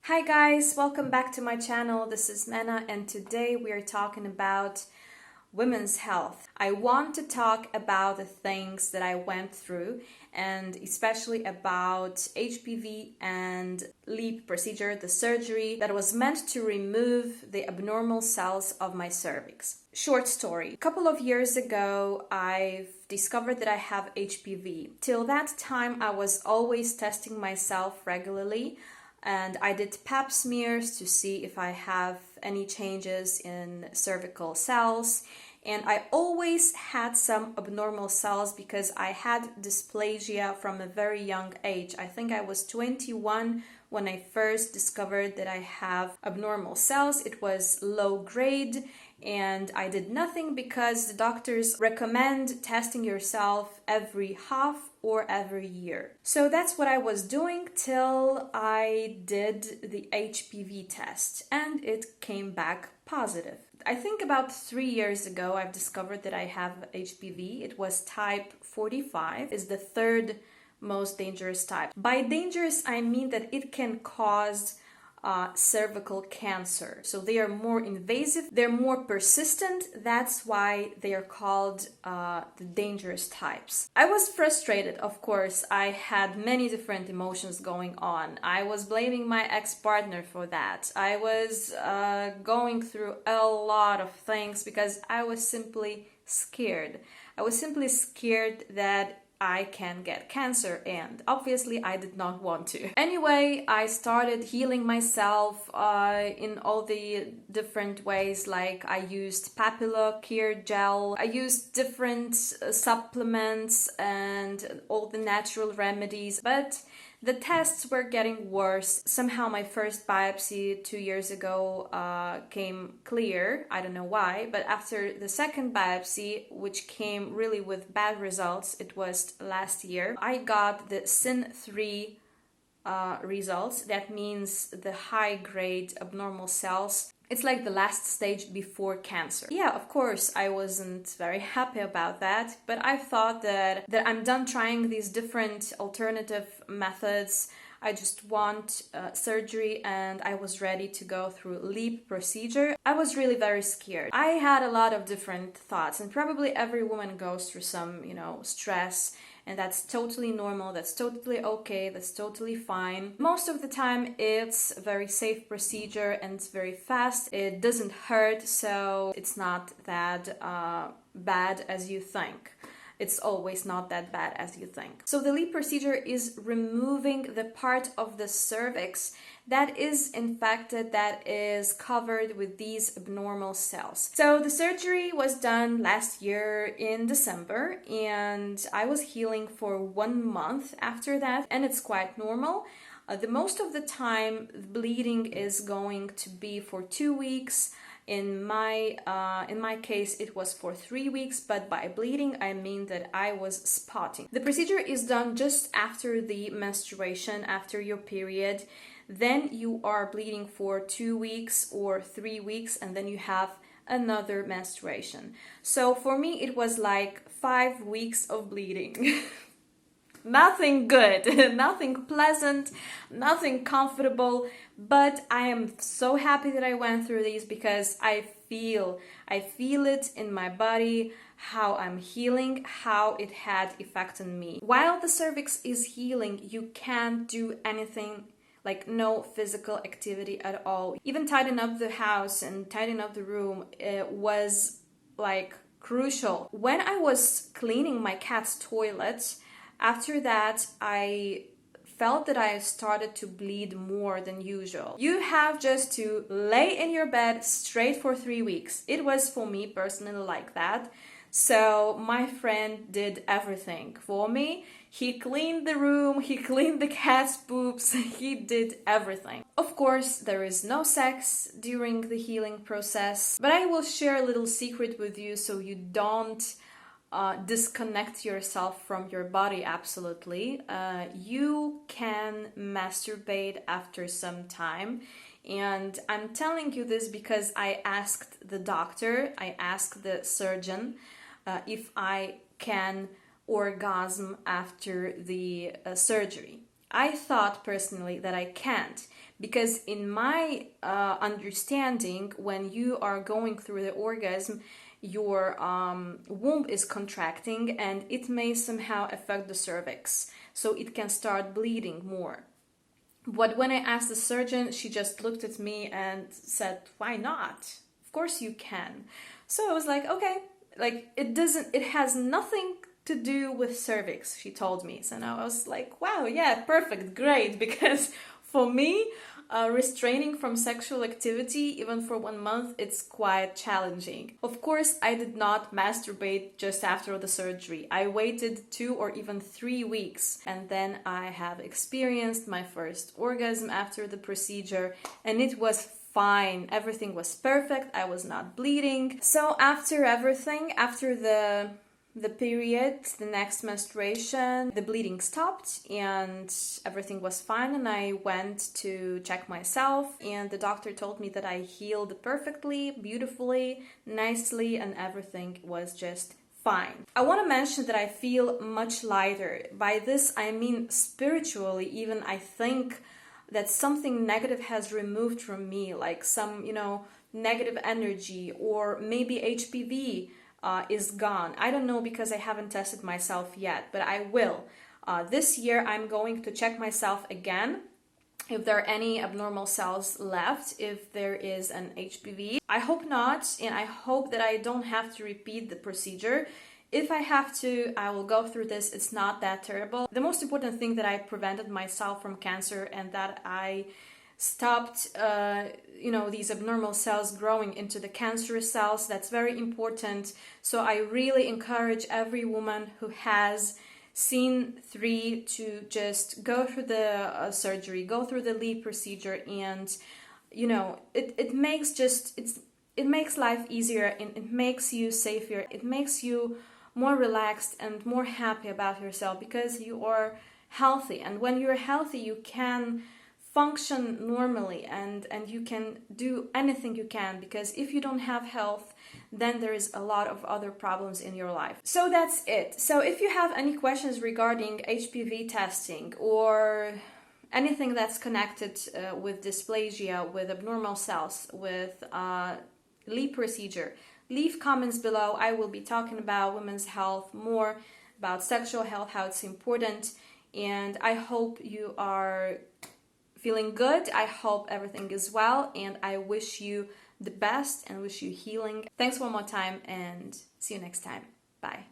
Hi guys, welcome back to my channel. This is Mena and today we are talking about women's health. I want to talk about the things that I went through and especially about HPV and LEEP procedure, the surgery that was meant to remove the abnormal cells of my cervix. Short story. A couple of years ago, I've discovered that I have HPV. Till that time, I was always testing myself regularly. And I did pap smears to see if I have any changes in cervical cells. And I always had some abnormal cells because I had dysplasia from a very young age. I think I was 21 when I first discovered that I have abnormal cells. It was low grade and I did nothing because the doctors recommend testing yourself every half or every year. So that's what I was doing till I did the HPV test and it came back positive. I think about 3 years ago I've discovered that I have HPV. It was type 45, is the third most dangerous type. By dangerous I mean that it can cause cervical cancer. So they are more invasive, they're more persistent. That's why they are called the dangerous types. I was frustrated, of course. I had many different emotions going on. I was blaming my ex-partner for that. I was going through a lot of things because I was simply scared. I was simply scared that I can get cancer, and obviously I did not want to. Anyway, I started healing myself in all the different ways, like I used papilla care gel, I used different supplements and all the natural remedies, but the tests were getting worse. Somehow my first biopsy 2 years ago came clear. I don't know why, but after the second biopsy, which came really with bad results, it was last year, I got the SYN3 results. That means the high-grade abnormal cells. It's like the last stage before cancer. Yeah, of course, I wasn't very happy about that, but I thought that I'm done trying these different alternative methods. I just want surgery and I was ready to go through LEEP procedure. I was really very scared. I had a lot of different thoughts and probably every woman goes through some, stress, and that's totally normal, that's totally okay, that's totally fine. Most of the time it's a very safe procedure and it's very fast. It doesn't hurt, so it's not that bad as you think. It's always not that bad as you think. So the LEEP procedure is removing the part of the cervix that is infected, that is covered with these abnormal cells. So the surgery was done last year in December and I was healing for 1 month after that, and it's quite normal. The most of the time bleeding is going to be for 2 weeks. In my case, it was for 3 weeks, but by bleeding, I mean that I was spotting. The procedure is done just after the menstruation, after your period. Then you are bleeding for 2 weeks or 3 weeks, and then you have another menstruation. So for me, it was like 5 weeks of bleeding. Nothing good, nothing pleasant, nothing comfortable, but I am so happy that I went through these because I feel it in my body, how I'm healing, how it had effect on me. While the cervix is healing, you can't do anything, like no physical activity at all. Even tidying up the house and tidying up the room was like crucial. When I was cleaning my cat's toilet, after that, I felt that I started to bleed more than usual. You have just to lay in your bed straight for 3 weeks. It was for me personally like that. So my friend did everything for me. He cleaned the room, he cleaned the cat's poops, he did everything. Of course, there is no sex during the healing process, but I will share a little secret with you so you don't disconnect yourself from your body. Absolutely. You can masturbate after some time, and I'm telling you this because I asked the doctor, I asked the surgeon if I can orgasm after the surgery. I thought personally that I can't, because in my understanding, when you are going through the orgasm, your womb is contracting and it may somehow affect the cervix, so it can start bleeding more. But when I asked the surgeon, she just looked at me and said, "Why not? Of course you can." So I was like, okay, like it has nothing to do with cervix, she told me. So now I was like, wow, yeah, perfect, great, because for me, restraining from sexual activity, even for 1 month, it's quite challenging. Of course, I did not masturbate just after the surgery. I waited 2 or even 3 weeks, and then I have experienced my first orgasm after the procedure, and it was fine. Everything was perfect. I was not bleeding. So after everything, after the period, the next menstruation, the bleeding stopped and everything was fine, and I went to check myself, and the doctor told me that I healed perfectly, beautifully, nicely, and everything was just fine. I want to mention that I feel much lighter. By this I mean spiritually even. I think that something negative has removed from me, like some, negative energy, or maybe HPV is gone. I don't know, because I haven't tested myself yet, but I will. This year I'm going to check myself again if there are any abnormal cells left, if there is an HPV. I hope not, and I hope that I don't have to repeat the procedure. If I have to, I will go through this. It's not that terrible. The most important thing, that I prevented myself from cancer, and that I stopped these abnormal cells growing into the cancerous cells. That's very important. So I really encourage every woman who has seen 3 to just go through the surgery, go through the LEEP procedure, and it makes life easier, and it makes you safer. It makes you more relaxed and more happy about yourself, because you are healthy, and when you're healthy you can function normally, and you can do anything you can, because if you don't have health, then there is a lot of other problems in your life. So that's it. So if you have any questions regarding HPV testing, or anything that's connected with dysplasia, with abnormal cells, with LEEP procedure, leave comments below. I will be talking about women's health more, about sexual health, how it's important, and I hope you are feeling good. I hope everything is well, and I wish you the best and wish you healing. Thanks one more time, and see you next time. Bye.